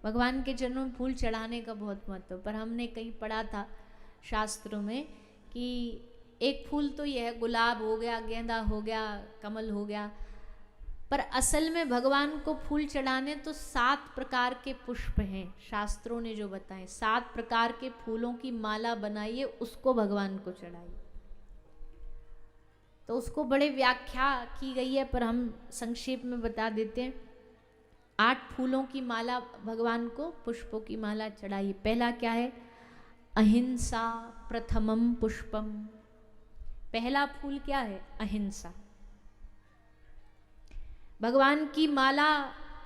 भगवान के चरणों में फूल चढ़ाने का बहुत महत्व, पर हमने कहीं पढ़ा था शास्त्रों में कि एक फूल तो यह है, गुलाब हो गया, गेंदा हो गया, कमल हो गया, पर असल में भगवान को फूल चढ़ाने तो 7 प्रकार के पुष्प हैं। शास्त्रों ने जो बताए 7 प्रकार के फूलों की माला बनाइए, उसको भगवान को चढ़ाइए। तो उसको बड़े व्याख्या की गई है, पर हम संक्षेप में बता देते हैं। 8 फूलों की माला भगवान को, पुष्पों की माला चढ़ाइए। पहला क्या है? अहिंसा प्रथमम पुष्पम। पहला फूल क्या है? अहिंसा। भगवान की माला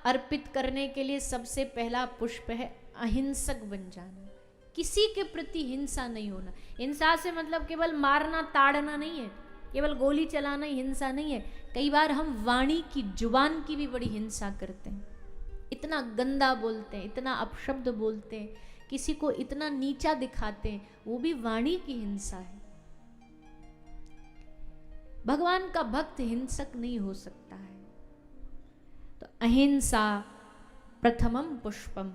अर्पित करने के लिए सबसे पहला पुष्प है अहिंसक बन जाना। किसी के प्रति हिंसा नहीं होना। हिंसा से मतलब केवल मारना ताड़ना नहीं है, केवल गोली चलाना ही हिंसा नहीं है। कई बार हम वाणी की, जुबान की भी बड़ी हिंसा करते हैं, इतना गंदा बोलते हैं, इतना अपशब्द बोलते हैं, किसी को इतना नीचा दिखाते हैं, वो भी वाणी की हिंसा है। भगवान का भक्त हिंसक नहीं हो सकता है। तो अहिंसा प्रथमम पुष्पम।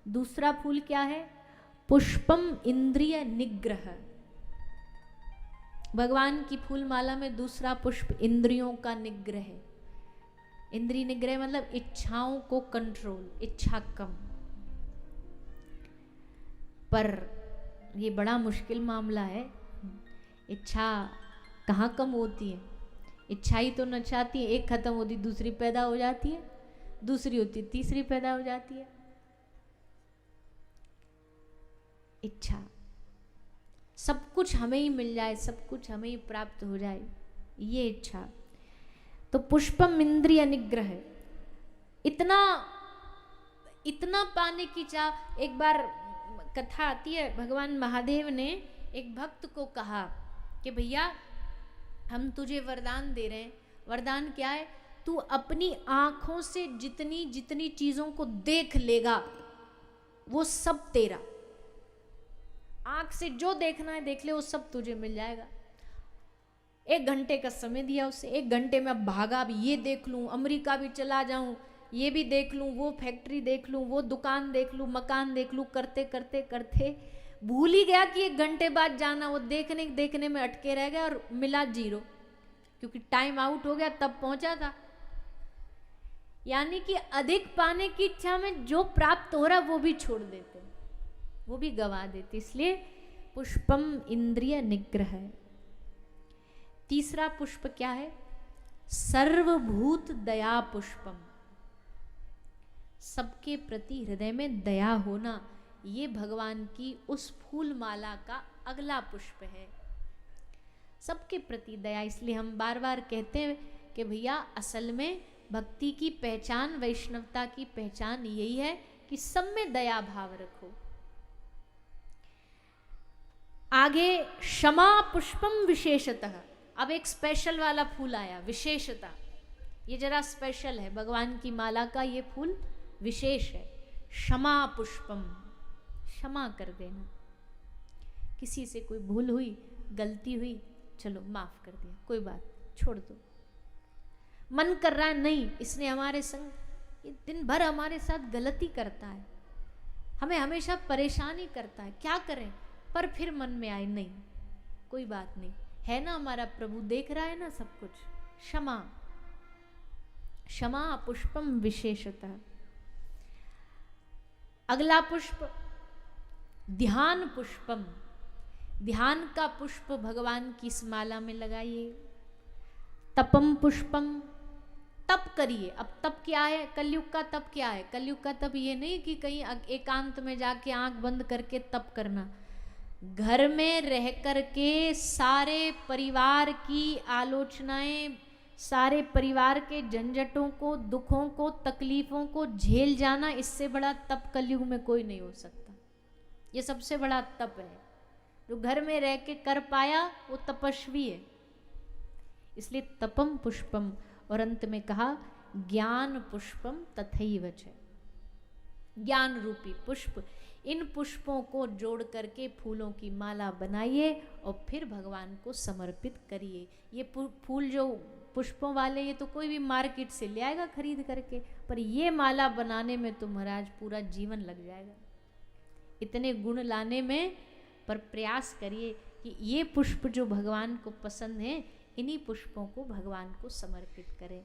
दूसरा फूल क्या है? पुष्पम इंद्रिय निग्रह। भगवान की फूल माला में दूसरा पुष्प इंद्रियों का निग्रह है। इंद्रिय निग्रह मतलब इच्छाओं को कंट्रोल, इच्छा कम। पर ये बड़ा मुश्किल मामला है। इच्छा कहाँ कम होती है? इच्छा ही तो न चाहती है, एक खत्म होती दूसरी पैदा हो जाती है, दूसरी होती तीसरी पैदा हो जाती है। इच्छा, सब कुछ हमें ही मिल जाए, सब कुछ हमें ही प्राप्त हो जाए, ये इच्छा। तो पुष्पम इंद्रिय निग्रह, इतना इतना पाने की चाह। एक बार कथा आती है, भगवान महादेव ने एक भक्त को कहा कि भैया हम तुझे वरदान दे रहे हैं। वरदान क्या है? तू अपनी आंखों से जितनी जितनी चीजों को देख लेगा वो सब तेरा। आंख से जो देखना है देख ले, वो सब तुझे मिल जाएगा। 1 घंटे का समय दिया उसे। 1 घंटे में अब भागा, अब ये देख लूं, अमेरिका भी चला जाऊं, ये भी देख लूं, वो फैक्ट्री देख लूं, वो दुकान देख लूं, मकान देख लूं, करते करते करते भूल ही गया कि 1 घंटे बाद जाना। वो देखने देखने में अटके रह गया और मिला 0, क्योंकि टाइम आउट हो गया, तब पहुंचा था। यानी कि अधिक पाने की इच्छा में जो प्राप्त हो रहा वो भी छोड़ देते, वो भी गवा देते। इसलिए पुष्पम इंद्रिय निग्रह। तीसरा पुष्प क्या है? सर्वभूत दया पुष्पम। सबके प्रति हृदय में दया होना, ये भगवान की उस फूल माला का अगला पुष्प है। सबके प्रति दया। इसलिए हम बार बार कहते हैं कि भैया असल में भक्ति की पहचान, वैष्णवता की पहचान यही है कि सब में दया भाव रखो। आगे क्षमा पुष्पम विशेषतः। अब एक स्पेशल वाला फूल आया, विशेषता। ये जरा स्पेशल है, भगवान की माला का ये फूल विशेष है। क्षमा पुष्पम, क्षमा कर देना। किसी से कोई भूल हुई, गलती हुई, चलो माफ कर दिया, कोई बात, छोड़ दो। मन कर रहा है नहीं, इसने हमारे संग दिन भर हमारे साथ गलती करता है, हमें हमेशा परेशान ही करता है, क्या करें? पर फिर मन में आए नहीं, कोई बात नहीं, है ना हमारा प्रभु, देख रहा है ना सब कुछ। क्षमा, क्षमा पुष्पम विशेषतः। अगला पुष्प ध्यान पुष्पम। ध्यान का पुष्प भगवान की इस माला में लगाइए। तपम पुष्पम, तप करिए। अब तप क्या है? कलयुग का तप क्या है? कलयुग का तप ये नहीं कि कहीं एकांत में जाके आंख बंद करके तप करना। घर में रह करके सारे परिवार की आलोचनाएं, सारे परिवार के झंझटों को, दुखों को, तकलीफों को झेल जाना, इससे बड़ा तप कलयुग में कोई नहीं हो सकता। ये सबसे बड़ा तप है। जो घर में रह के कर पाया वो तपस्वी है। इसलिए तपम पुष्पम। और अंत में कहा ज्ञान पुष्पम तथैव च। ज्ञान रूपी पुष्प, इन पुष्पों को जोड़ करके फूलों की माला बनाइए और फिर भगवान को समर्पित करिए। ये फूल जो पुष्पों वाले ये तो कोई भी मार्केट से ले आएगा खरीद करके, पर ये माला बनाने में तो महाराज पूरा जीवन लग जाएगा, इतने गुण लाने में। पर प्रयास करिए कि ये पुष्प जो भगवान को पसंद है, इन्हीं पुष्पों को भगवान को समर्पित करें।